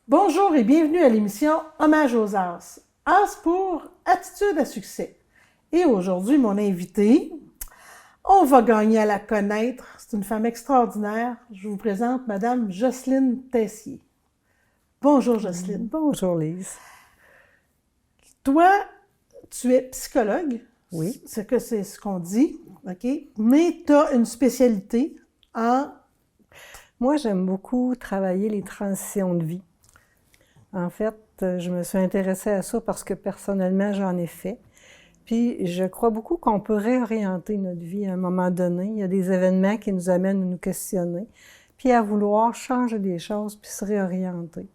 Bonjour et bienvenue à l'émission Hommage aux As. As pour Attitude à succès. Et aujourd'hui, mon invitée, on va gagner à la connaître. C'est une femme extraordinaire. Je vous présente Madame Jocelyne Tessier. Bonjour Jocelyne. Bonjour Lise. Toi, tu es psychologue. Oui. C'est ce qu'on dit, OK? Mais tu as une spécialité en... Moi, j'aime beaucoup travailler les transitions de vie. En fait, je me suis intéressée à ça parce que personnellement, j'en ai fait. Puis, je crois beaucoup qu'on peut réorienter notre vie à un moment donné. Il y a des événements qui nous amènent à nous questionner, puis à vouloir changer des choses, puis se réorienter.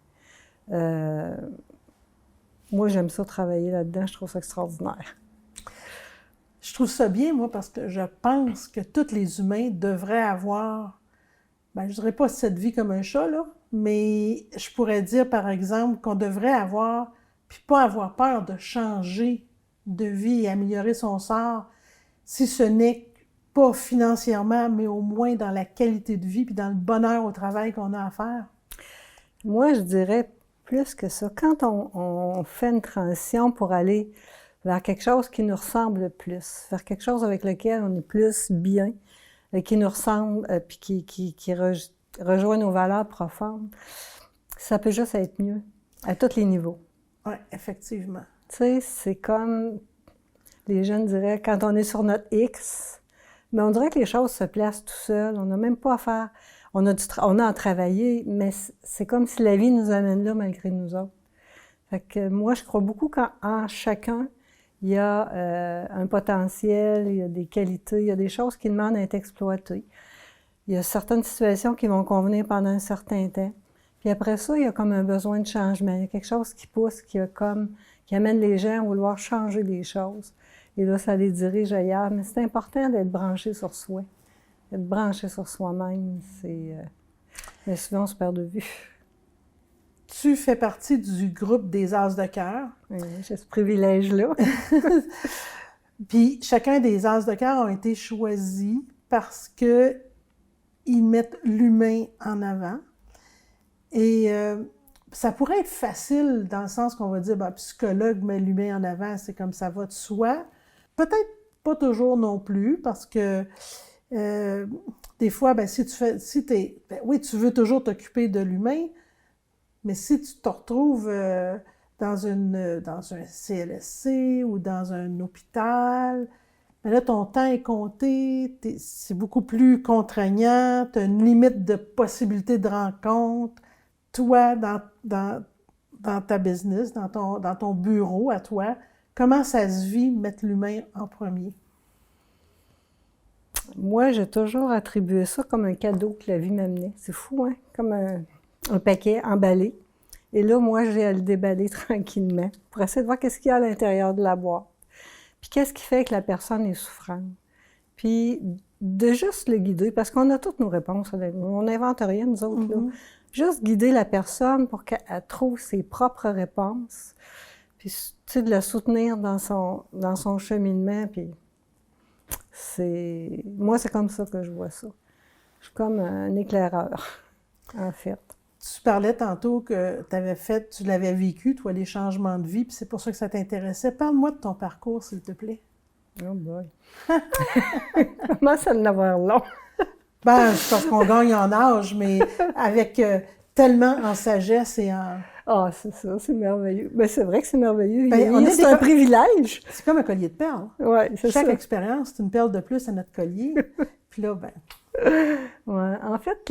Moi, j'aime ça travailler là-dedans. Je trouve ça extraordinaire. Je trouve ça bien, moi, parce que je pense que tous les humains devraient avoir, je dirais pas cette vie comme un chat, là, mais je pourrais dire, par exemple, qu'on devrait avoir, puis pas avoir peur de changer de vie et améliorer son sort, si ce n'est pas financièrement, mais au moins dans la qualité de vie puis dans le bonheur au travail qu'on a à faire. Moi, je dirais plus que ça. Quand on fait une transition pour aller vers quelque chose qui nous ressemble plus, vers quelque chose avec lequel on est plus bien, qui nous ressemble, puis qui rejoint nos valeurs profondes, ça peut juste être mieux, à tous les niveaux. Oui, effectivement. Tu sais, c'est comme, les jeunes diraient, quand on est sur notre X, mais on dirait que les choses se placent tout seul, on n'a même pas à faire, on a à travailler, mais c'est comme si la vie nous amène là malgré nous autres. Fait que moi, je crois beaucoup qu'en chacun, il y a un potentiel, il y a des qualités, il y a des choses qui demandent à être exploitées. Il y a certaines situations qui vont convenir pendant un certain temps. Puis après ça, il y a comme un besoin de changement. Il y a quelque chose qui pousse, qui amène les gens à vouloir changer les choses. Et là, ça les dirige ailleurs. Mais c'est important d'être branché sur soi. D'être branché sur soi-même, mais souvent, on se perd de vue. Tu fais partie du groupe des As de cœur. Oui, j'ai ce privilège-là. Puis chacun des As de cœur ont été choisis parce que ils mettent l'humain en avant. Et ça pourrait être facile dans le sens qu'on va dire, psychologue met l'humain en avant, c'est comme ça va de soi. Peut-être pas toujours non plus, parce que des fois, tu veux toujours t'occuper de l'humain, mais si tu te retrouves dans un CLSC ou dans un hôpital, là, ton temps est compté, c'est beaucoup plus contraignant, tu as une limite de possibilité de rencontre. Toi, dans ta business, dans ton bureau à toi, comment ça se vit mettre l'humain en premier? Moi, j'ai toujours attribué ça comme un cadeau que la vie m'amenait. C'est fou, hein? Comme un paquet emballé. Et là, moi, j'ai à le déballer tranquillement pour essayer de voir qu'est-ce qu'il y a à l'intérieur de la boîte. Puis qu'est-ce qui fait que la personne est souffrante. Puis de juste le guider, parce qu'on a toutes nos réponses. On n'invente rien, nous autres, là. Juste guider la personne pour qu'elle trouve ses propres réponses. Puis, tu sais, de la soutenir dans son cheminement. Puis moi, c'est comme ça que je vois ça. Je suis comme un éclaireur, en fait. Tu parlais tantôt que tu l'avais vécu, toi, les changements de vie, puis c'est pour ça que ça t'intéressait. Parle-moi de ton parcours, s'il te plaît. Oh boy! Comment ça en avoir long? C'est parce qu'on gagne en âge, mais avec tellement en sagesse et en... Ah, c'est ça, c'est merveilleux. Ben, c'est vrai que c'est merveilleux. C'est un privilège. C'est comme un collier de perles. Oui, c'est ça. Chaque expérience, c'est une perle de plus à notre collier. Puis là, Ouais. En fait,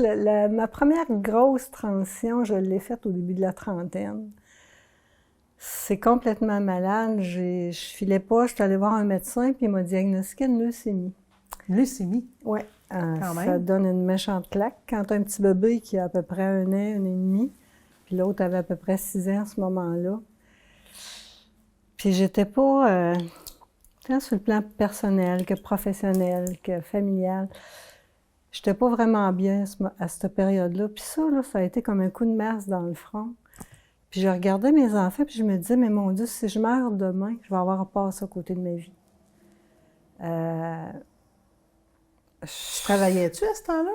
ma première grosse transition, je l'ai faite au début de la trentaine. C'est complètement malade. Je filais pas, je suis allée voir un médecin, puis il m'a diagnostiqué une leucémie. Leucémie? Oui. Ça donne une méchante claque. Quand tu as un petit bébé qui a à peu près 1 an, 1 an et demi, puis l'autre avait à peu près 6 ans à ce moment-là. Puis j'étais pas, tant sur le plan personnel que professionnel, que familial, j'étais pas vraiment bien à cette période-là. Puis ça, ça a été comme un coup de masse dans le front. Puis je regardais mes enfants, puis je me disais, mais mon Dieu, si je meurs demain, je vais avoir à passer à côté de ma vie. Travaillais-tu à ce temps-là?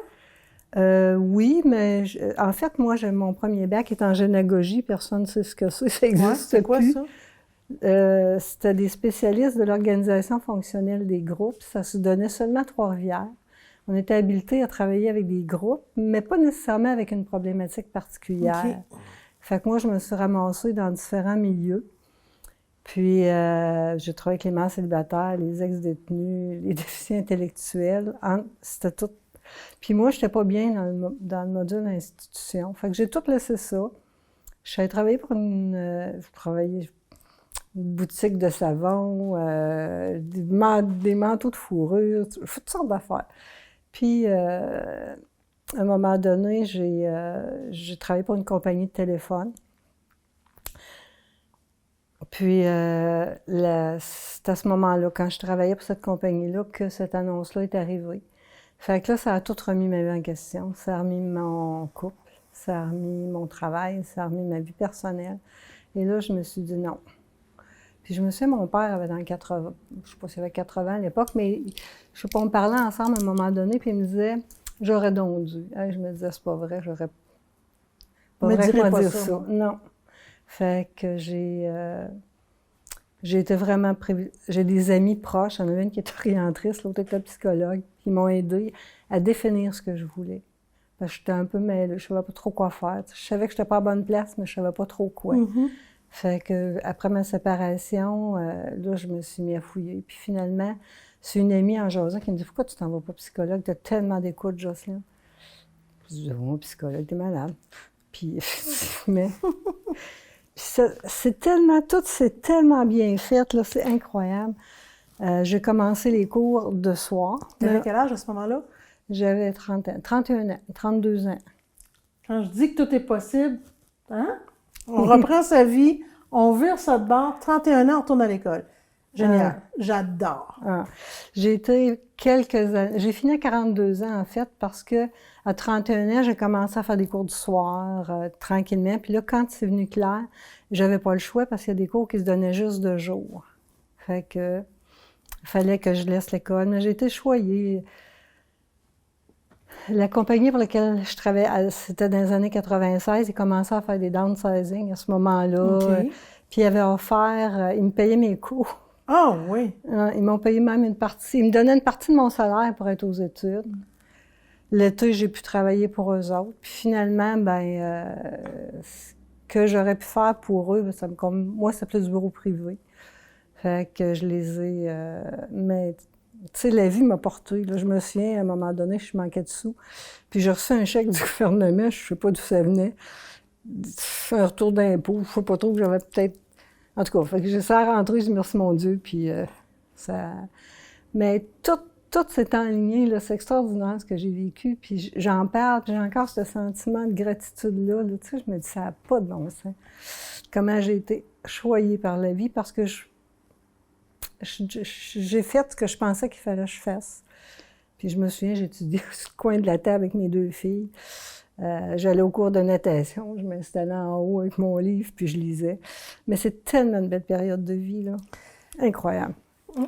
Oui, mais en fait, moi, mon premier bac est en génagogie. Personne ne sait ce que c'est. Ça existe c'est quoi plus. ça? C'était des spécialistes de l'organisation fonctionnelle des groupes. Ça se donnait seulement à Trois-Rivières. On était habilités à travailler avec des groupes, mais pas nécessairement avec une problématique particulière. OK. Fait que moi, je me suis ramassée dans différents milieux. Puis, j'ai travaillé avec les mères célibataires, les ex-détenus, les déficients intellectuels. C'était tout. Puis moi, je n'étais pas bien dans le module institution. Fait que j'ai tout laissé ça. Je suis allée travailler pour une boutique de savon, des manteaux de fourrure, toutes sortes d'affaires. Puis, à un moment donné, j'ai travaillé pour une compagnie de téléphone. Puis, c'est à ce moment-là, quand je travaillais pour cette compagnie-là, que cette annonce-là est arrivée. Fait que là, ça a tout remis ma vie en question. Ça a remis mon couple, ça a remis mon travail, ça a remis ma vie personnelle. Et là, je me suis dit non. Puis je me souviens, mon père avait dans 80, je sais pas s'il avait 80 à l'époque, mais je sais pas, on parlait ensemble à un moment donné, puis il me disait, j'aurais donc dû. Je me disais, c'est pas vrai, j'aurais pas vrai comment dire ça. Non. Fait que j'ai été vraiment j'ai des amis proches, il y en a une qui est orientrice, l'autre était psychologue, qui m'ont aidé à définir ce que je voulais. Parce que j'étais un peu mêlée, je savais pas trop quoi faire. Je savais que j'étais pas à bonne place, mais je savais pas trop quoi. Mm-hmm. Fait que après ma séparation, là, je me suis mis à fouiller. Puis finalement, c'est une amie en jasant qui me dit « Pourquoi tu t'en vas pas psychologue? Tu as tellement d'écoute, Jocelyne. » Je dis « Moi, psychologue, t'es malade. » Puis, mais... c'est tellement bien fait, là, c'est incroyable. J'ai commencé les cours de soir. T'avais quel âge à ce moment-là? J'avais 31 ans, 32 ans. Quand je dis que tout est possible, hein? On reprend sa vie, on vire ça de bord, 31 ans, on retourne à l'école. Génial, j'adore. J'ai été quelques années, j'ai fini à 42 ans en fait, parce que à 31 ans, j'ai commencé à faire des cours du soir, tranquillement. Puis là, quand c'est venu clair, j'avais pas le choix parce qu'il y a des cours qui se donnaient juste de jour. Fait que, il fallait que je laisse l'école, mais j'ai été choyée. La compagnie pour laquelle je travaillais, c'était dans les années 96, ils commençaient à faire des downsizing à ce moment-là. Okay. Puis ils avaient offert, ils me payaient mes cours. Ah oui! Ils m'ont payé même une partie. Ils me donnaient une partie de mon salaire pour être aux études. L'été, j'ai pu travailler pour eux autres. Puis finalement, ce que j'aurais pu faire pour eux, moi, c'est plus du bureau privé. Fait que je les ai... mais, tu sais, la vie m'a portée. Là. Je me souviens, à un moment donné, je manquais de sous. Puis j'ai reçu un chèque du gouvernement, je sais pas d'où ça venait. Un retour d'impôt, je sais pas trop, que j'avais peut-être... En tout cas, fait que j'ai ça à rentrer, je dis merci mon Dieu, puis ça... Mais tout s'est enligné, là, c'est extraordinaire ce que j'ai vécu, puis j'en parle, puis j'ai encore ce sentiment de gratitude-là, là, tu sais, je me dis, ça n'a pas de bon sens. Comment j'ai été choyée par la vie, parce que j'ai fait ce que je pensais qu'il fallait que je fasse. Puis je me souviens, j'étudiais au coin de la table avec mes deux filles. J'allais au cours de natation, je m'installais en haut avec mon livre, puis je lisais. Mais c'est tellement une belle période de vie, là. Incroyable.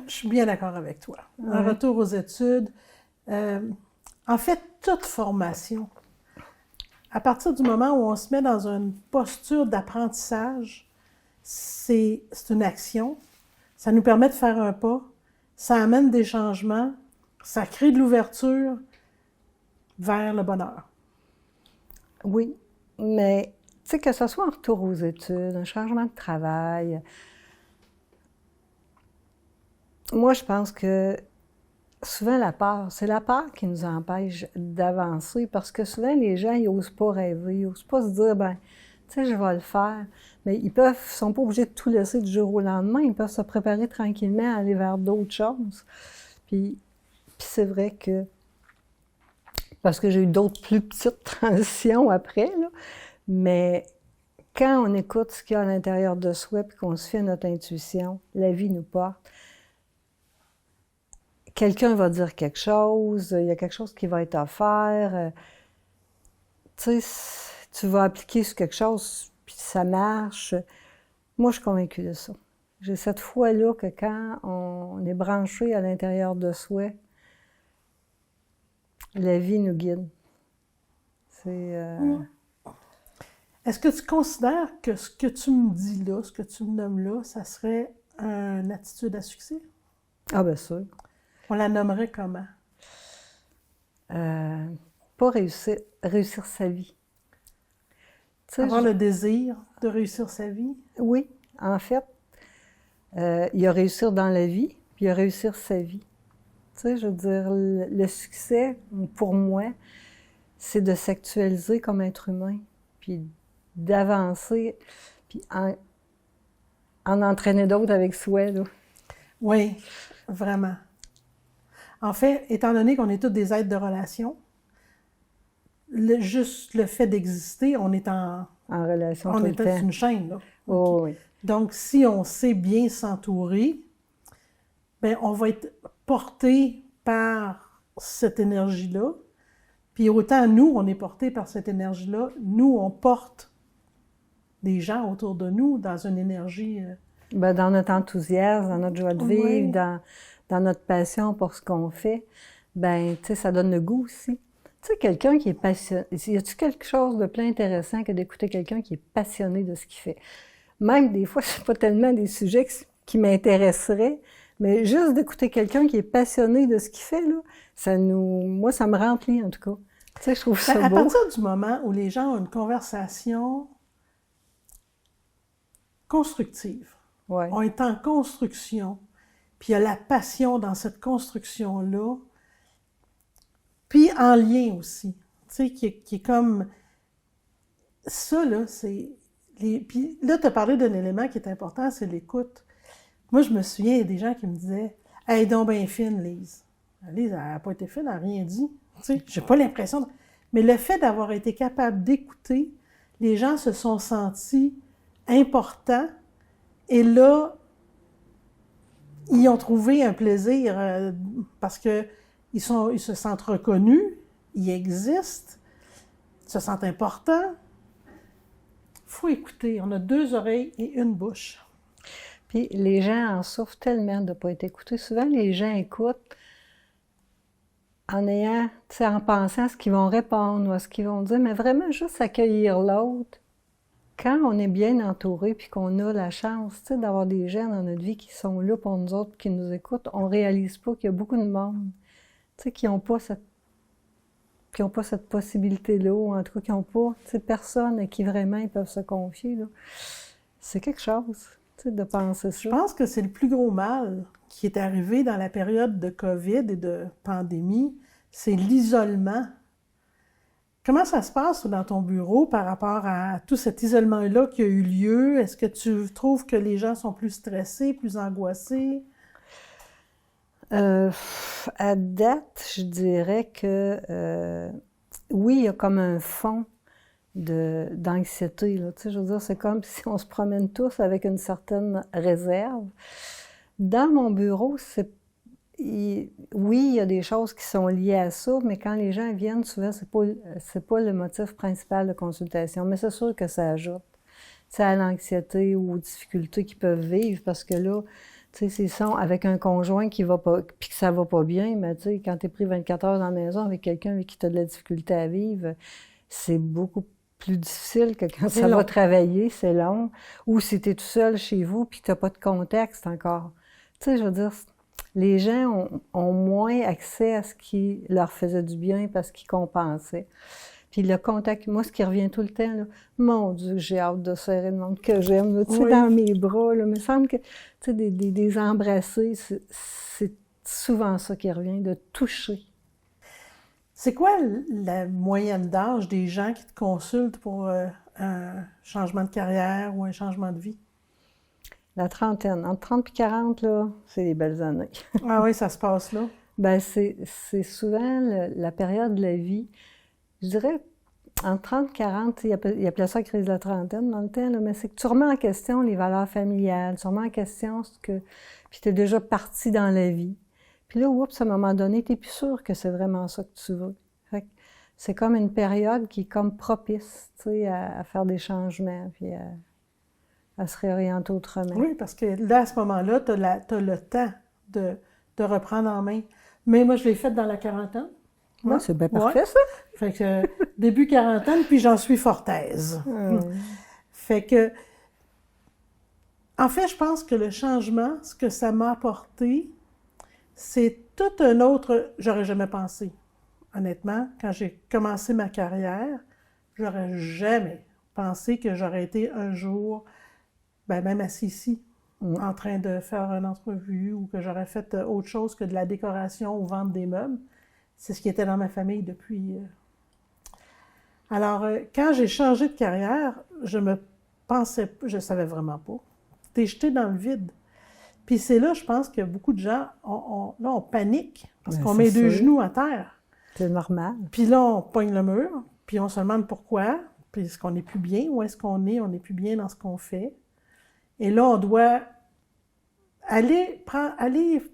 Je suis bien d'accord avec toi. Un retour aux études. En fait, toute formation, à partir du moment où on se met dans une posture d'apprentissage, c'est une action. Ça nous permet de faire un pas. Ça amène des changements. Ça crée de l'ouverture vers le bonheur. Oui, mais tu sais, que ce soit un retour aux études, un changement de travail, moi, je pense que souvent c'est la peur qui nous empêche d'avancer, parce que souvent, les gens, ils n'osent pas rêver, ils n'osent pas se dire, tu sais, je vais le faire. Mais ils sont pas obligés de tout laisser du jour au lendemain, ils peuvent se préparer tranquillement à aller vers d'autres choses. Puis c'est vrai que, parce que j'ai eu d'autres plus petites transitions après, là, mais quand on écoute ce qu'il y a à l'intérieur de soi puis qu'on se fie à notre intuition, la vie nous porte. Quelqu'un va dire quelque chose, il y a quelque chose qui va être offert, tu sais, tu vas appliquer sur quelque chose puis ça marche. Moi, je suis convaincue de ça. J'ai cette foi-là que quand on est branché à l'intérieur de soi, la vie nous guide. Est-ce que tu considères que ce que tu me dis là, ce que tu me nommes là, ça serait une attitude à succès? Ah, bien sûr. On la nommerait comment? Pas réussir sa vie. Avoir le désir de réussir sa vie? Oui, en fait, il y a réussir dans la vie, puis il y a réussir sa vie. Tu sais, je veux dire, le succès, pour moi, c'est de s'actualiser comme être humain, puis d'avancer, puis en entraîner d'autres avec soi, là. Oui, vraiment. En fait, étant donné qu'on est tous des êtres de relation, juste le fait d'exister, on est en relation on tout est le temps. une chaîne, là. Oh, oui. Donc, si on sait bien s'entourer, ben on va être porté par cette énergie-là. Puis autant nous, on est porté par cette énergie-là, nous, on porte des gens autour de nous dans une énergie... Ben, dans notre enthousiasme, dans notre joie de vivre, dans notre passion pour ce qu'on fait, ben, tu sais, ça donne le goût aussi. Tu sais, quelqu'un qui est passionné... Y a-t-il quelque chose de plus intéressant que d'écouter quelqu'un qui est passionné de ce qu'il fait? Même des fois, c'est pas tellement des sujets qui m'intéresseraient, mais juste d'écouter quelqu'un qui est passionné de ce qu'il fait, là, moi, ça me remplit, en tout cas. Tu sais, je trouve ça beau. À partir du moment où les gens ont une conversation constructive, ouais. on est en construction, puis il y a la passion dans cette construction-là, puis en lien aussi, tu sais, qui est comme... Ça, là, c'est... Puis là, tu as parlé d'un élément qui est important, c'est l'écoute. Moi, je me souviens, il y a des gens qui me disaient « Hey, donc bien fine, Lise. » Lise, elle n'a pas été fine, elle n'a rien dit. Tu sais, j'ai pas l'impression... Mais le fait d'avoir été capable d'écouter, les gens se sont sentis importants et là, ils ont trouvé un plaisir parce que ils se sentent reconnus, ils existent, ils se sentent importants. Il faut écouter. On a 2 oreilles et une bouche. Puis les gens en souffrent tellement de ne pas être écoutés. Souvent, les gens écoutent en pensant à ce qu'ils vont répondre ou à ce qu'ils vont dire, mais vraiment juste accueillir l'autre. Quand on est bien entouré puis qu'on a la chance d'avoir des gens dans notre vie qui sont là pour nous autres, qui nous écoutent, on ne réalise pas qu'il y a beaucoup de monde qui n'ont pas cette possibilité-là, ou en tout cas qui n'ont pas personne à qui vraiment ils peuvent se confier. Là. C'est quelque chose de penser ça. Je pense que c'est le plus gros mal qui est arrivé dans la période de COVID et de pandémie, c'est l'isolement. Comment ça se passe dans ton bureau par rapport à tout cet isolement-là qui a eu lieu? Est-ce que tu trouves que les gens sont plus stressés, plus angoissés? À date, je dirais que oui, il y a comme un fond d'anxiété. Là. Tu sais, je veux dire, c'est comme si on se promène tous avec une certaine réserve. Dans mon bureau, oui, il y a des choses qui sont liées à ça, mais quand les gens viennent, souvent, c'est pas le motif principal de consultation. Mais c'est sûr que ça ajoute à l'anxiété ou aux difficultés qu'ils peuvent vivre, parce que là, tu sais, s'ils sont avec un conjoint qui va pas, puis que ça va pas bien, mais tu sais, quand t'es pris 24 heures dans la maison avec quelqu'un avec qui t'as de la difficulté à vivre, c'est beaucoup plus difficile que quand ça va travailler, c'est long. Ou si t'es tout seul chez vous puis que t'as pas de contexte encore. Tu sais, je veux dire, les gens ont moins accès à ce qui leur faisait du bien parce qu'ils compensaient. Puis le contact, moi, ce qui revient tout le temps, là, mon Dieu, j'ai hâte de serrer le monde que j'aime, tu sais, dans mes bras, là. Il me semble que, tu sais, des embrassés, c'est souvent ça qui revient, de toucher. C'est quoi la moyenne d'âge des gens qui te consultent pour un changement de carrière ou un changement de vie? La trentaine. Entre 30 et 40, là, c'est des belles années. Ah oui, ça se passe là? Bien, c'est souvent la période de la vie. Je dirais, entre 30 et 40, il appelait ça crise de la trentaine dans le temps, là, mais c'est que tu remets en question les valeurs familiales, tu remets en question ce que... Puis tu es déjà parti dans la vie. Puis là, oups, à un moment donné, tu n'es plus sûr que c'est vraiment ça que tu veux. Fait que c'est comme une période qui est comme propice, tu sais, à faire des changements, puis à se réorienter autrement. Oui, parce que là, à ce moment-là, tu as le temps de reprendre en main. Mais moi, je l'ai fait dans la quarantaine. Ouais, c'est bien parfait, ouais. ça. Fait que début quarantaine, puis j'en suis fort aise. Fait que, en fait, je pense que le changement, ce que ça m'a apporté, c'est tout un autre... J'aurais jamais pensé, honnêtement, quand j'ai commencé ma carrière, j'aurais jamais pensé que j'aurais été un jour, même assis ici, en train de faire une entrevue ou que j'aurais fait autre chose que de la décoration ou vendre des meubles. C'est ce qui était dans ma famille depuis... Alors, quand j'ai changé de carrière, je savais vraiment pas. T'es jeté dans le vide. Puis c'est là, je pense que beaucoup de gens, on panique parce qu'on met deux genoux à terre. C'est normal. Puis là, on pogne le mur, puis on se demande pourquoi, puis est-ce qu'on n'est plus bien, où est-ce qu'on est, on n'est plus bien dans ce qu'on fait. Et là, on doit aller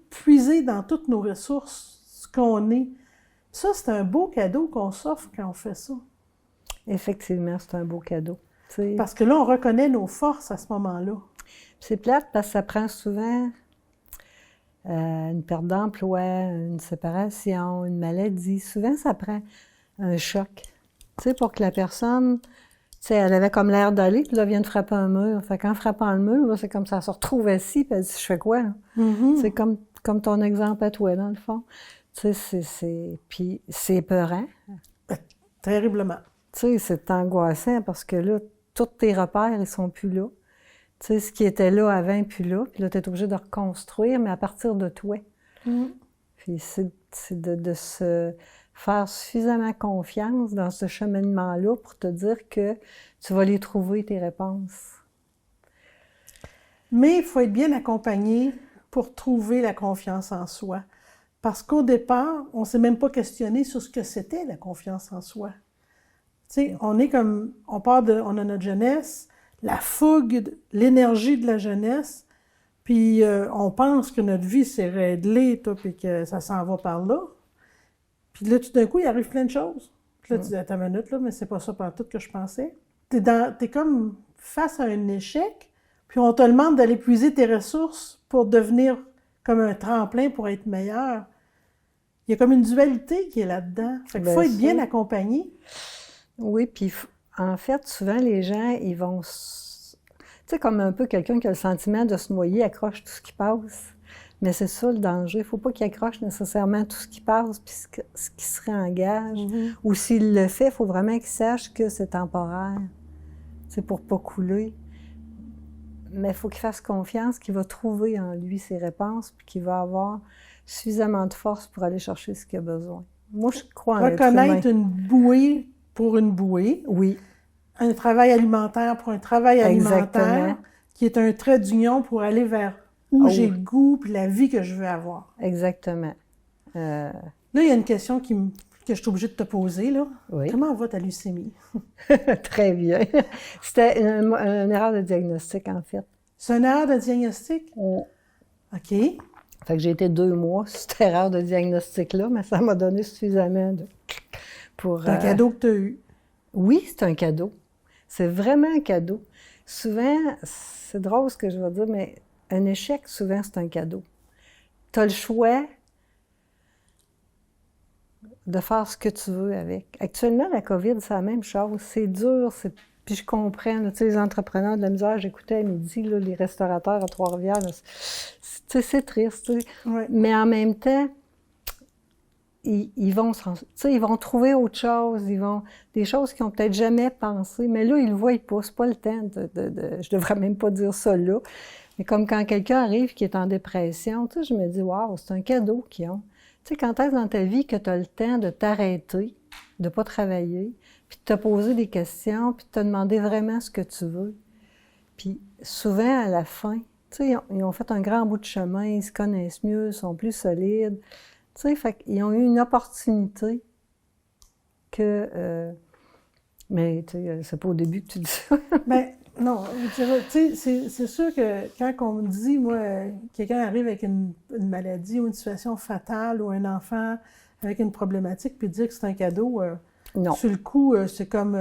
puiser dans toutes nos ressources ce qu'on est. Ça, c'est un beau cadeau qu'on s'offre quand on fait ça. Effectivement, c'est un beau cadeau. T'sais. Parce que là, on reconnaît nos forces à ce moment-là. C'est plate parce que ça prend souvent une perte d'emploi, une séparation, une maladie. Souvent, ça prend un choc. Pour que la personne, elle avait comme l'air d'aller, puis là, elle vient de frapper un mur. Fait qu'en frappant le mur, là, c'est comme ça, elle se retrouve assise, puis elle dit « Je fais quoi? » C'est comme ton exemple à toi, dans le fond. Puis c'est épeurant. Terriblement. C'est angoissant parce que là, tous tes repères, ils sont plus là. Ce qui était là avant n'est plus là. Puis là, tu es obligé de reconstruire, mais à partir de toi. Puis c'est de se faire suffisamment confiance dans ce cheminement-là pour te dire que tu vas les trouver, tes réponses. Mais il faut être bien accompagné pour trouver la confiance en soi. Parce qu'au départ, on ne s'est même pas questionné sur ce que c'était la confiance en soi. On a notre jeunesse, la fougue, l'énergie de la jeunesse, puis on pense que notre vie s'est réglée, puis que ça s'en va par là. Puis là, tout d'un coup, il arrive plein de choses. Puis là, tu dis, attends une minute, là, mais c'est pas ça par tout que je pensais. T'es comme face à un échec, puis on te demande d'aller puiser tes ressources pour devenir comme un tremplin pour être meilleur. Il y a comme une dualité qui est là-dedans. Fait qu'il faut être bien accompagné. Oui, puis en fait, souvent, les gens, ils vont... Tu sais, comme un peu quelqu'un qui a le sentiment de se noyer, accroche tout ce qui passe. Mais c'est ça le danger. Il ne faut pas qu'il accroche nécessairement tout ce qui passe puis ce qui se réengage. Ou s'il le fait, il faut vraiment qu'il sache que c'est temporaire. C'est pour ne pas couler. Mais il faut qu'il fasse confiance qu'il va trouver en lui ses réponses puis qu'il va avoir suffisamment de force pour aller chercher ce qu'il a besoin. Moi, je crois en l'être humain. Reconnaître une bouée pour une bouée. Oui. Un travail alimentaire pour un travail alimentaire. Exactement. Qui est un trait d'union pour aller vers où j'ai le goût puis la vie que je veux avoir. Exactement. Là, il y a une question que je suis obligée de te poser, là. Oui. Comment va ta leucémie? Très bien. C'était une erreur de diagnostic, en fait. C'est une erreur de diagnostic? Oh. OK. Fait que j'ai été 2 mois sur cette erreur de diagnostic-là, mais ça m'a donné suffisamment pour... C'est un cadeau que tu as eu. Oui, c'est un cadeau. C'est vraiment un cadeau. Souvent, c'est drôle ce que je vais dire, mais un échec, souvent, c'est un cadeau. Tu as le choix de faire ce que tu veux avec. Actuellement, la COVID, c'est la même chose. C'est dur, puis je comprends, là, les entrepreneurs de la misère, j'écoutais à midi, là, les restaurateurs à Trois-Rivières, c'est triste. Ouais. Mais en même temps, ils vont trouver autre chose, des choses qu'ils n'ont peut-être jamais pensé, mais là, ils le voient pas, c'est pas le temps je devrais même pas dire ça là, mais comme quand quelqu'un arrive qui est en dépression, je me dis, waouh, c'est un cadeau qu'ils ont. Tu sais, quand est-ce dans ta vie que tu as le temps de t'arrêter, de pas travailler, puis de te poser des questions, puis de te demander vraiment ce que tu veux. Puis souvent, à la fin, tu sais, ils ont fait un grand bout de chemin, ils se connaissent mieux, ils sont plus solides. Tu sais, fait qu'ils ont eu une opportunité que... mais, tu sais, c'est pas au début que tu dis ça. Ben, non, tu sais, c'est sûr que quand on me dit, moi, quelqu'un arrive avec une maladie ou une situation fatale ou un enfant avec une problématique, puis dire que c'est un cadeau, non. Sur le coup, c'est comme...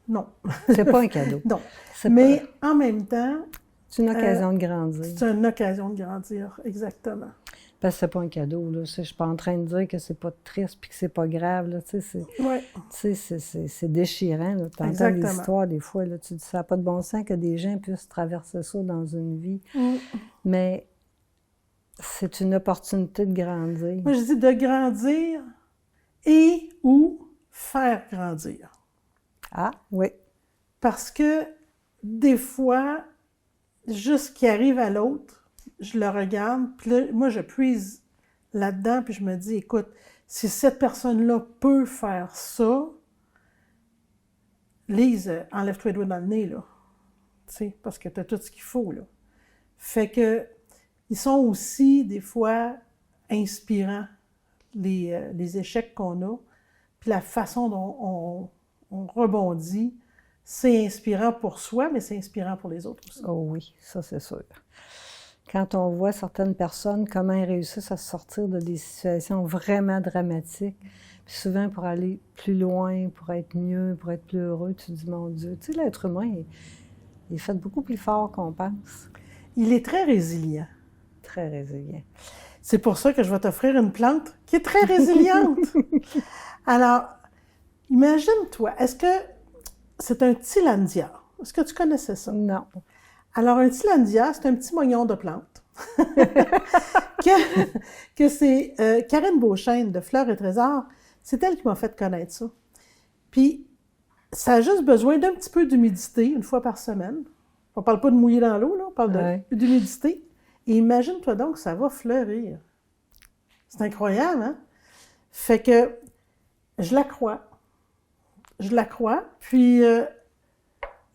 non. C'est pas un cadeau. Non. Mais en même temps... C'est une occasion de grandir. C'est une occasion de grandir, exactement. Parce que c'est pas un cadeau, là. Je suis pas en train de dire que c'est pas triste puis que c'est pas grave, là. Ouais. C'est déchirant, là. T'entends Exactement. des histoires, des fois, là. Tu dis, ça n'a pas de bon sens que des gens puissent traverser ça dans une vie. Mais c'est une opportunité de grandir. Moi, je dis de grandir et ou faire grandir. Ah, oui. Parce que des fois, juste ce qui arrive à l'autre, je le regarde, puis là, moi, je puise là-dedans, puis je me dis, écoute, si cette personne-là peut faire ça, Lise, enlève-toi les doigts dans le nez, là. Tu sais, parce que tu as tout ce qu'il faut, là. Fait que, ils sont aussi, des fois, inspirants, les échecs qu'on a, puis la façon dont on rebondit, c'est inspirant pour soi, mais c'est inspirant pour les autres aussi. Oh oui, ça c'est sûr. Quand on voit certaines personnes, comment elles réussissent à sortir de des situations vraiment dramatiques, puis souvent pour aller plus loin, pour être mieux, pour être plus heureux, tu te dis, mon Dieu, tu sais, l'être humain, il est fait beaucoup plus fort qu'on pense. Il est très résilient. Très résilient. C'est pour ça que je vais t'offrir une plante qui est très résiliente. Alors, imagine-toi, est-ce que c'est un Tillandsia? Est-ce que tu connaissais ça? Non. Alors, un Tillandsia, c'est un petit moignon de plante que c'est Karine Beauchesne de Fleurs et Trésors, c'est elle qui m'a fait connaître ça. Puis, ça a juste besoin d'un petit peu d'humidité une fois par semaine. On parle pas de mouiller dans l'eau, là, on parle d'humidité. Et imagine-toi donc, ça va fleurir. C'est incroyable, hein? Fait que je la crois. Je la crois, puis...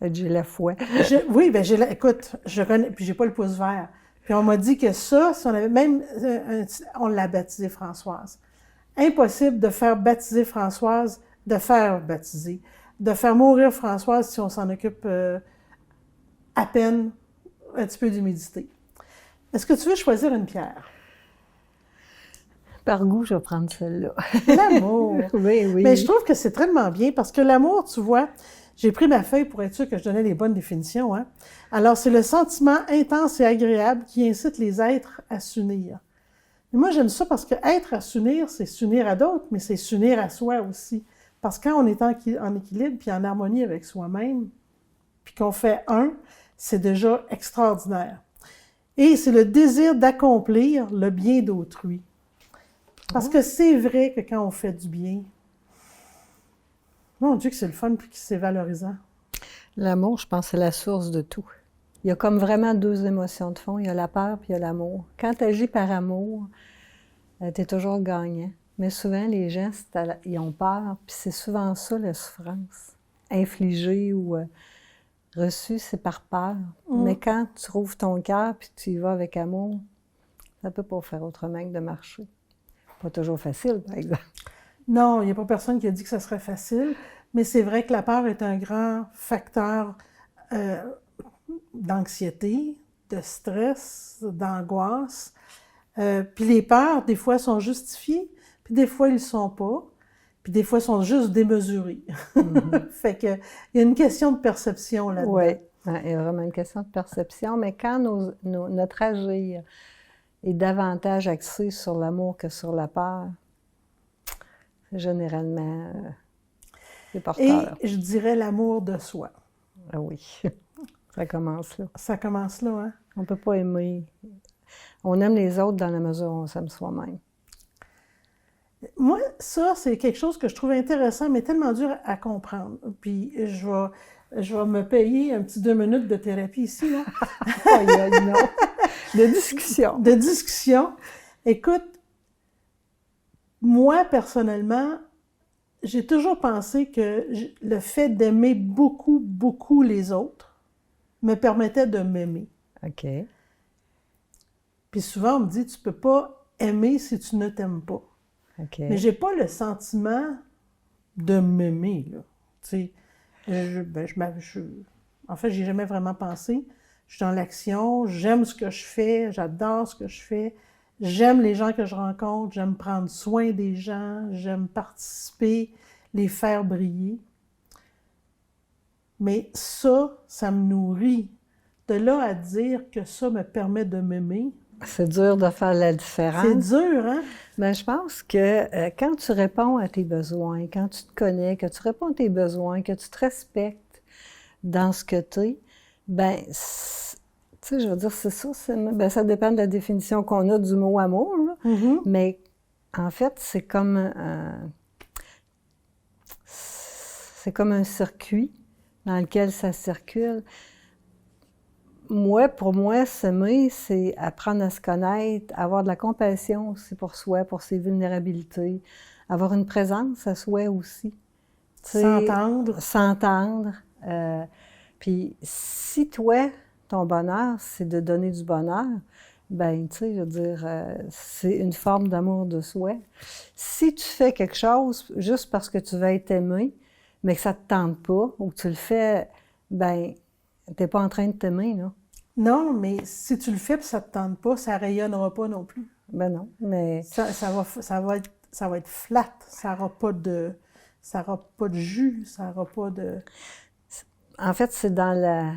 j'ai la foi. Oui, bien, écoute, je connais, puis j'ai pas le pouce vert. Puis on m'a dit que ça, si on avait même... on l'a baptisée Françoise. Impossible de faire baptiser Françoise, de faire baptiser, de faire mourir Françoise si on s'en occupe à peine un petit peu d'humidité. Est-ce que tu veux choisir une pierre? Par goût, je vais prendre celle-là. L'amour. Oui, oui. Mais je trouve que c'est tellement bien parce que l'amour, tu vois, j'ai pris ma feuille pour être sûr que je donnais les bonnes définitions. Hein? Alors, c'est le sentiment intense et agréable qui incite les êtres à s'unir. Et moi, j'aime ça parce que être à s'unir, c'est s'unir à d'autres, mais c'est s'unir à soi aussi. Parce que quand on est en équilibre puis en harmonie avec soi-même, puis qu'on fait un, c'est déjà extraordinaire. Et c'est le désir d'accomplir le bien d'autrui. Parce que c'est vrai que quand on fait du bien, mon Dieu que c'est le fun puis que c'est valorisant. L'amour, je pense, c'est la source de tout. Il y a comme vraiment deux émotions de fond. Il y a la peur puis il y a l'amour. Quand tu agis par amour, tu es toujours gagnant. Mais souvent, les gens, ils ont peur, puis c'est souvent ça, la souffrance. Infligée ou reçue, c'est par peur. Mais quand tu rouvres ton cœur puis tu y vas avec amour, ça ne peut pas faire autrement que de marcher. Pas toujours facile, par exemple. Non, il n'y a pas personne qui a dit que ça serait facile, mais c'est vrai que la peur est un grand facteur d'anxiété, de stress, d'angoisse. Puis les peurs, des fois, sont justifiées, puis des fois, ils ne le sont pas, puis des fois, ils sont juste démesurés. Fait que il y a une question de perception là-dedans. Oui, il y a vraiment une question de perception, mais quand notre agir est davantage axé sur l'amour que sur la peur, c'est généralement c'est porteur. Et je dirais l'amour de soi. Ah oui, ça commence là. Ça commence là, hein? On ne peut pas aimer. On aime les autres dans la mesure où on s'aime soi-même. Moi, ça, c'est quelque chose que je trouve intéressant, mais tellement dur à comprendre. Puis je vais me payer un petit 2 minutes de thérapie ici, là. Non. De discussion. De discussion. Écoute, moi, personnellement, j'ai toujours pensé que le fait d'aimer beaucoup, beaucoup les autres me permettait de m'aimer. OK. Puis souvent, on me dit, tu peux pas aimer si tu ne t'aimes pas. Okay. Mais j'ai pas le sentiment de m'aimer, là. Tu sais, en fait, j'ai jamais vraiment pensé. Je suis dans l'action, j'aime ce que je fais, j'adore ce que je fais, j'aime les gens que je rencontre, j'aime prendre soin des gens, j'aime participer, les faire briller. Mais ça me nourrit. De là à dire que ça me permet de m'aimer, C'est dur de faire la différence. C'est dur, hein? Mais je pense que quand tu réponds à tes besoins, quand tu te connais, que tu réponds à tes besoins, que tu te respectes dans ce que tu es, ben, tu sais, je veux dire, c'est ça, ben, ça dépend de la définition qu'on a du mot amour, là. Mm-hmm. Mais en fait, c'est comme un circuit dans lequel ça circule. Pour moi, s'aimer, c'est apprendre à se connaître, avoir de la compassion aussi pour soi, pour ses vulnérabilités, avoir une présence à soi aussi. S'entendre. S'entendre. Puis si toi, ton bonheur, c'est de donner du bonheur, ben, tu sais, je veux dire, c'est une forme d'amour de soi. Si tu fais quelque chose juste parce que tu veux être aimé, mais que ça te tente pas, ou que tu le fais, ben, t'es pas en train de t'aimer, là. Non, mais si tu le fais et ça te tente pas, ça rayonnera pas non plus. Ben non, mais... Ça va être flat, ça aura pas de jus, ça aura pas de... En fait, c'est dans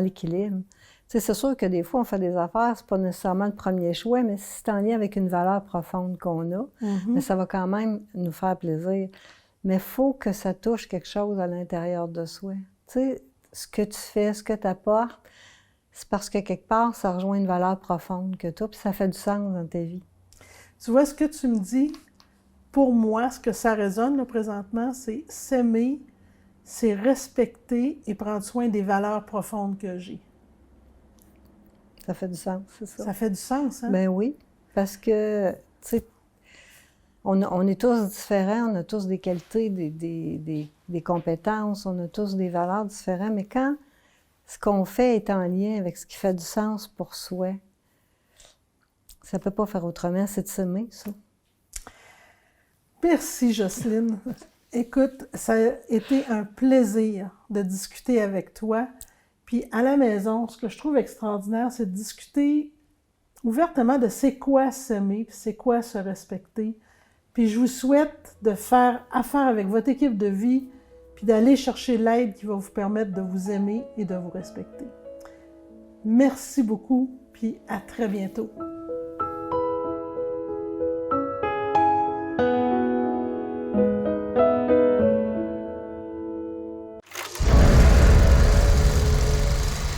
l'équilibre. Tu sais, c'est sûr que des fois, on fait des affaires, c'est pas nécessairement le premier choix, mais si c'est en lien avec une valeur profonde qu'on a, mais ça va quand même nous faire plaisir. Mais il faut que ça touche quelque chose à l'intérieur de soi. Tu sais, ce que tu fais, ce que tu apportes, c'est parce que quelque part, ça rejoint une valeur profonde que tu as, puis ça fait du sens dans ta vie. Tu vois, ce que tu me dis, pour moi, ce que ça résonne là, présentement, c'est s'aimer, c'est respecter et prendre soin des valeurs profondes que j'ai. Ça fait du sens, c'est ça. Ça fait du sens, hein? Ben oui, parce que, tu sais, on est tous différents, on a tous des qualités, des compétences, on a tous des valeurs différentes, mais quand ce qu'on fait est en lien avec ce qui fait du sens pour soi, ça ne peut pas faire autrement, c'est de s'aimer, ça. Merci, Jocelyne. Écoute, ça a été un plaisir de discuter avec toi. Puis à la maison, ce que je trouve extraordinaire, c'est de discuter ouvertement de c'est quoi s'aimer, puis c'est quoi se respecter. Puis je vous souhaite de faire affaire avec votre équipe de vie, puis d'aller chercher l'aide qui va vous permettre de vous aimer et de vous respecter. Merci beaucoup, puis à très bientôt.